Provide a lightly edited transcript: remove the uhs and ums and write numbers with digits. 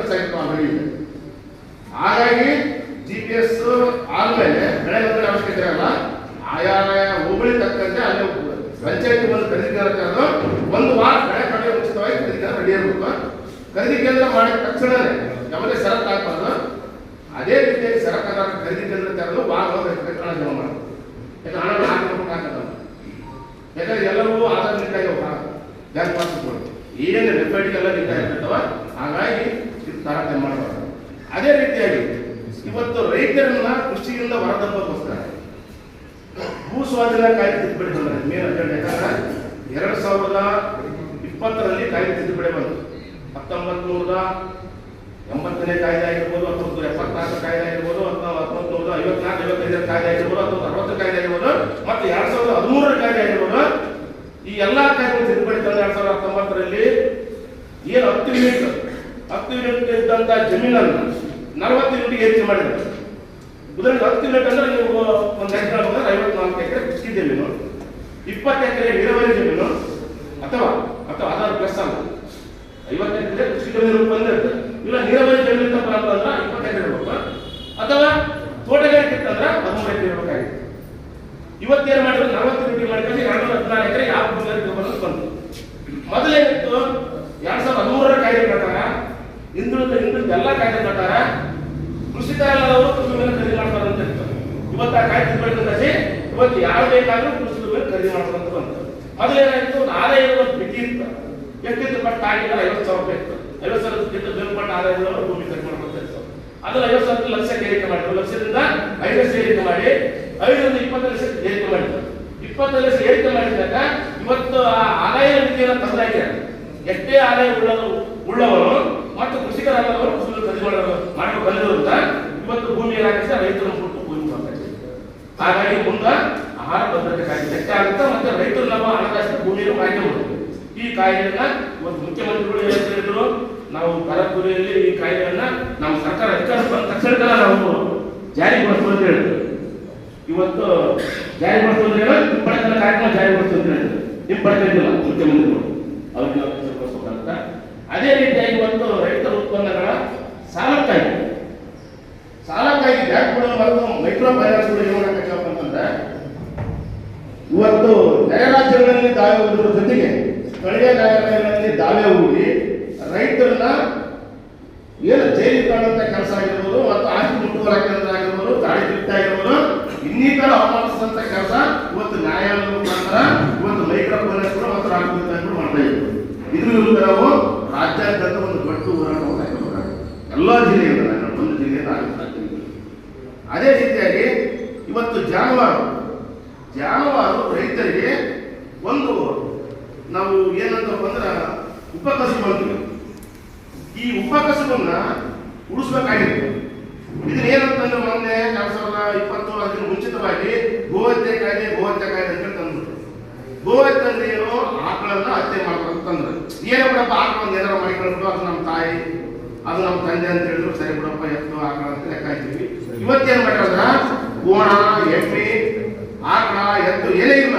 ವಿಕಾಸ ಆಗಿತ್ತು ಆ ಬೆಳೆಗೆ. ಹಾಗಾಗಿ GPS ಆದ್ಮೇಲೆ ಬೆಳೆ ನೋಂದಣಿ ಅವಶ್ಯಕತೆ ಇರಲ್ಲ. ಆಯಾ ಹೋಬಳಿ ತಕ್ಕಂತೆ ಅಲ್ಲಿ ಪಂಚಾಯತಿ ಒಂದು ಖರೀದಿ ಕೇಂದ್ರ ತೆರೆದು 1 ವಾರ ಬೆಳೆ ಕಡೆ ಉಚಿತವಾಗಿ ಖರೀದಿ ಕೇಂದ್ರ ರೆಡಿ ಇರಬೇಕು. ಖರೀದಿ ಕೇಂದ್ರ ಮಾಡಿದ ತಕ್ಷಣವೇ ಯಾವುದೇ ಷರತ್ತು ಹಾಕಬಾರ್ದು. ಅದೇ ರೀತಿಯಾಗಿ ಸರ್ಕಾರ ಖರೀದಿ ಕೇಂದ್ರ ತೆರೆದು ವಾರ ಹಣ ಜಮಾ ಮಾಡಬೇಕು. ಯಾಕಂದ್ರೆ ಹಣ ಹಾಕಬೇಕು. ಯಾಕಂದ್ರೆ ಎಲ್ಲರೂ ಆಧಾರ್ ಲಿಂಕ್ ಆಗಿವ ಬ್ಯಾಂಕ್ ಪಾಸ್ಬುಕ್ ಏನು ವೆಬ್ಸೈಟ್ಗೆಲ್ಲ ಲಿಂಕ್ ಆಗಿರ್ತಾವ. ಹಾಗಾಗಿ ಇದು ತಾರತಮ್ಯ ಮಾಡಬಾರ್ದು. ಅದೇ ರೀತಿಯಾಗಿ ಇವತ್ತು ರೈತರನ್ನ ಕೃಷಿಯಿಂದ ಹೊರದಬ್ಬಕ್ಕೋಸ್ಕರ ಭೂ ಸ್ವಾಧೀನ ಕಾಯ್ದೆ ತಿದ್ದುಪಡಿ ಬಂದರೆ ಮೇನ್ ಅಜೆಂಡ. ಯಾಕಂದ್ರೆ 2020ರಲ್ಲಿ ಕಾಯ್ದೆ ತಿದ್ದುಪಡಿ ಬಂತು. 1980ನೇ ಕಾಯ್ದೆ ಆಗಿರ್ಬೋದು, 1974 ಕಾಯ್ದೆ ಆಗಿರ್ಬೋದು, 1954-55 ಕಾಯ್ದೆ ಆಗಿರ್ಬೋದು, 1960 ಕಾಯ್ದೆ ಆಗಿರ್ಬೋದು, ಮತ್ತು 2013 ಕಾಯ್ದೆ ಆಗಿರ್ಬೋದು. ಈ ಎಲ್ಲಾ ಕಾಯ್ದೆ ತಿದ್ದುಪಡಿ ತಂದ 2019ರಲ್ಲಿ ಏನು 10 ಯೂನಿಟ್ ಇದ್ದಂತ ಜಮೀನನ್ನು 40 ಯೂನಿಟ್ಗೆ ಹೆಚ್ಚು ಮಾಡಿದ್ದಾರೆ. ಉದಾಹರಣೆಗೆ 10 ಯೂನಿಟ್ ಅಂದ್ರೆ ನೀವು ಒಂದು ಎಕರೆ ಹೋದ್ರೆ 54 ಎಕರೆ ಕೃಷಿ ಜಮೀನು, 20 ಎಕರೆ ನೀರಾವರಿ ಜಮೀನು, ಅಥವಾ ಅದರ ಪ್ಲಸ್ ಅಲ್ಲ 50 ಎಕರೆ ಕೃಷಿ ಜಮೀನು ಬಂದಿರುತ್ತೆ. ಇಲ್ಲ ನೀರಾವರಿ ಜಮೀನು ಅಂತಂದ್ರೆ 20 ಎಕರೆ ಇರಬೇಕು, ಅಥವಾ ತೋಟಗಾರಿಕೆ ಇತ್ತಂದ್ರೆ 13 ಎಕರೆ ಇರಬೇಕಾಗಿತ್ತು. ಇವತ್ತೇನು ಮಾಡಿದ್ರು 40 ಯೂನಿಟ್ ಮಾಡ್ಕೊಂಡು 214 ಎಕರೆ ಯಾವ ತೋಟಗಾರಿಕೆ ಬಂತು. ಮೊದಲೇನಿತ್ತು 2013ರ ಕಾಯ್ದೆ ಪ್ರಕಾರ ಹಿಂದುಳಿದ ಎಲ್ಲ ಕಾಯ್ದೆ ಪ್ರಕಾರ ಕೃಷಿಕರೆಲ್ಲವರು ಕೃಷಿ ಮೇಲೆ ಖರೀದಿ ಮಾಡ್ತಾರೆ ಅಂತ ಇತ್ತು. ಇವತ್ತು ಆ ಕಾಯ್ದೆ ತಿದ್ದುಪಡಿ ಇವತ್ತು ಯಾರು ಬೇಕಾದ್ರೂ ಕೃಷಿ ಮೇಲೆ ಖರೀದಿ ಮಾಡ್ತಾರೆ ಅಂತ ಬಂತು. ಮೊದಲೇನಾಯ್ತು, ಒಂದು ಆದಾಯ ಇರುವಂತ ಮಿತಿ ಇತ್ತು. ಎಷ್ಟಿತ್ತು ಪಟ್ಟು ಆಗಿಲ್ಲ 50,000 ರೂಪಾಯಿ ಇತ್ತು. 50,000ಕ್ಕಿಂತ ಮೇಲ್ಪಟ್ಟ ಆದಾಯ ಇರುವವರು ಭೂಮಿ ಖರೀದಿ ಮಾಡ್ಕೊಳ್ತಾ ಇತ್ತು. ಅದನ್ನು 50,000 ಲಕ್ಷಕ್ಕೆ ಏರಿಕೆ ಮಾಡಿದ್ರು. ಲಕ್ಷದಿಂದ 5 ಲಕ್ಷ ಏರಿಕೆ ಮಾಡಿ 5ರಿಂದ 20 ಲಕ್ಷ ಏರಿಕೆ ಮಾಡಿದ್ರು. 20 ಲಕ್ಷ ಏರಿಕೆ ಮಾಡಿದಾಗ ಇವತ್ತು ಆ ಆದಾಯ ಮಿತಿಯನ್ನು ತಂದಾಗಿದೆ. ಎಷ್ಟೇ ಆದಾಯ ಉಳ್ಳವರು ಮತ್ತು ಕೃಷಿಕರಾದವರು ಕೃಷಿ ಖರೀದಿ ಮಾಡಲು ಬಂದಿರುವಂತ ಇವತ್ತು ಭೂಮಿ ಏನಾಗುತ್ತೆ, ರೈತರು ಕೊಟ್ಟು ಭೂಮಿ ಮಾಡ್ತಾರೆ. ಹಾಗಾಗಿ ಮುಂದೆ ಆಹಾರ ಭದ್ರತೆ ಕಾಯ್ದೆ ಲೆಕ್ಕ ಆಗುತ್ತೆ. ಮತ್ತೆ ರೈತರು ನಮ್ಮ ಹಣಕಾಸಿನ ಭೂಮಿಯನ್ನು ಮಾಹಿತಿ ಮಾಡಬೇಕು. ಈ ಕಾಯ್ದೆಯನ್ನ ಇವತ್ತು ಮುಖ್ಯಮಂತ್ರಿಗಳು ಹೇಳಿದ್ರು, ನಾವು ಕಲಬುರಗಿಯಲ್ಲಿ ಈ ಕಾಯ್ದೆಯನ್ನ ನಮ್ಮ ಸರ್ಕಾರ ಅಧಿಕಾರ ಬಂದ ತಕ್ಷಣ ನಾವು ಜಾರಿಗೊಳಿಸುವ ಅಂತ ಹೇಳಿದ್ರು. ಇವತ್ತು ಜಾರಿಗೊಳಿಸುವಂದ್ರೆ ಹಿಂಪಡೆದ ಕಾರ್ಯಕ್ರಮ ಜಾರಿಗೊಳಿಸುವ ಅಂತ ಹೇಳಿದ್ರು. ಹಿಂಪಡೆದಿಲ್ಲ ಮುಖ್ಯಮಂತ್ರಿಗಳು, ಅವ್ರಿಗೆ ನಾವು ತಿಳಿಸ್ಬೇಕಂತ. ಅದೇ ರೀತಿಯಾಗಿ ಇವತ್ತು ರೈತರ ಉತ್ಪನ್ನಗಳ ಸಾಲಕ್ಕಾಗಿ ಬ್ಯಾಂಕ್ಗಳು ಮತ್ತು ಮೈಕ್ರೋ ಫೈನಾನ್ಸ್ಗಳು ಏನು ಮಾಡಬೇಕಪ್ಪ ಅಂತಂದ್ರೆ, ಇವತ್ತು ನೆರೆ ರಾಜ್ಯಗಳಲ್ಲಿ ದಾವೆ ಹೂಡುವ ಜೊತೆಗೆ ಸ್ಥಳೀಯ ನ್ಯಾಯಾಲಯಗಳಲ್ಲಿ ದಾವೆ ಹೂಡಿ ರೈತರನ್ನ ಏನು ಜೈಲಿಗೆ ಕಾಣುವಂತ ಕೆಲಸ ಆಗಿರ್ಬೋದು, ಮತ್ತು ಆಸ್ತಿ ಮುಟ್ಟುಗೋಲ ಕೆಲಸ ಆಗಿರ್ಬೋದು, ಗಾಡಿ ತಿರುಗ್ತಾ ಆಗಿರ್ಬೋದು, ಇನ್ನಿತರ ಅವಮಾನಿಸಿದಂತ ಕೆಲಸ ಇವತ್ತು ನ್ಯಾಯಾಲಯದ ಮುಖಾಂತರ ಇವತ್ತು ಮೈಕ್ರೋ ಫೈನಾನ್ಸ್ಗಳು ಮತ್ತು ರಾಷ್ಟ್ರೀಯ ಬ್ಯಾಂಕ್ಗಳು ಮಾಡ್ತಾ ಇದ್ರು. ಇದ್ರ ವಿರುದ್ಧ ನಾವು ರಾಜ್ಯಾದ್ಯಂತ ಒಂದು ದೊಡ್ಡ ಹೋರಾಟವನ್ನು ಹಾಕಬೇಕಾಗುತ್ತೆ. ಎಲ್ಲ ಜಿಲ್ಲೆಗಳಿಂದ, ಒಂದು ಜಿಲ್ಲೆಯಿಂದ ಆಗುತ್ತೆ. ಅದೇ ರೀತಿಯಾಗಿ ಇವತ್ತು ಜಾನುವಾರು ರೈತರಿಗೆ ಒಂದು ನಾವು ಏನಂತಪ್ಪ ಅಂದ್ರೆ ಉಪಕಸುಬು ಅಂತೀವಿ. ಈ ಉಪಕಸುಬನ್ನ ಉಳಿಸ್ಬೇಕಾಗಿತ್ತು. ಇದನ್ನ ಏನಂತಂದ್ರೆ ಮೊನ್ನೆ 2020 ಅದಕ್ಕೆ ಮುಂಚಿತವಾಗಿ ಗೋಹತ್ಯೆ ಕಾಯ್ದೆ ಅಂತ ತಂದ್ಬಿಟ್ಟು, ಗೋಹತ್ಯೆ ಅಂದ್ರೆ ಏನು, ಆಕಳನ್ನ ಹತ್ಯೆ ಮಾಡ್ಬೇಕು ತಂದ್ರೆ ಏನೋ ಬಿಡಪ್ಪ, ಆಕಳನ್ನ ಏನಾರ ಮಾಡಿಕೊಂಡು ಅದು ನಮ್ಮ ತಾಯಿ, ಅದು ನಮ್ಮ ತಂದೆ ಅಂತ ಹೇಳಿದ್ರು, ಸರಿ ಬಿಡಪ್ಪ ಎತ್ತು ಆಕಳ ಅಂತ ಲೆಕ್ಕ ಹಾಕ್ತೀವಿ. ಇವತ್ತೇನ್ ಮಾಡ್ಯಾರ, ಕೋಣ, ಎಮ್ಮೆ, ಆಕಳ, ಎತ್ತು ಏನೇ ಇಲ್ಲ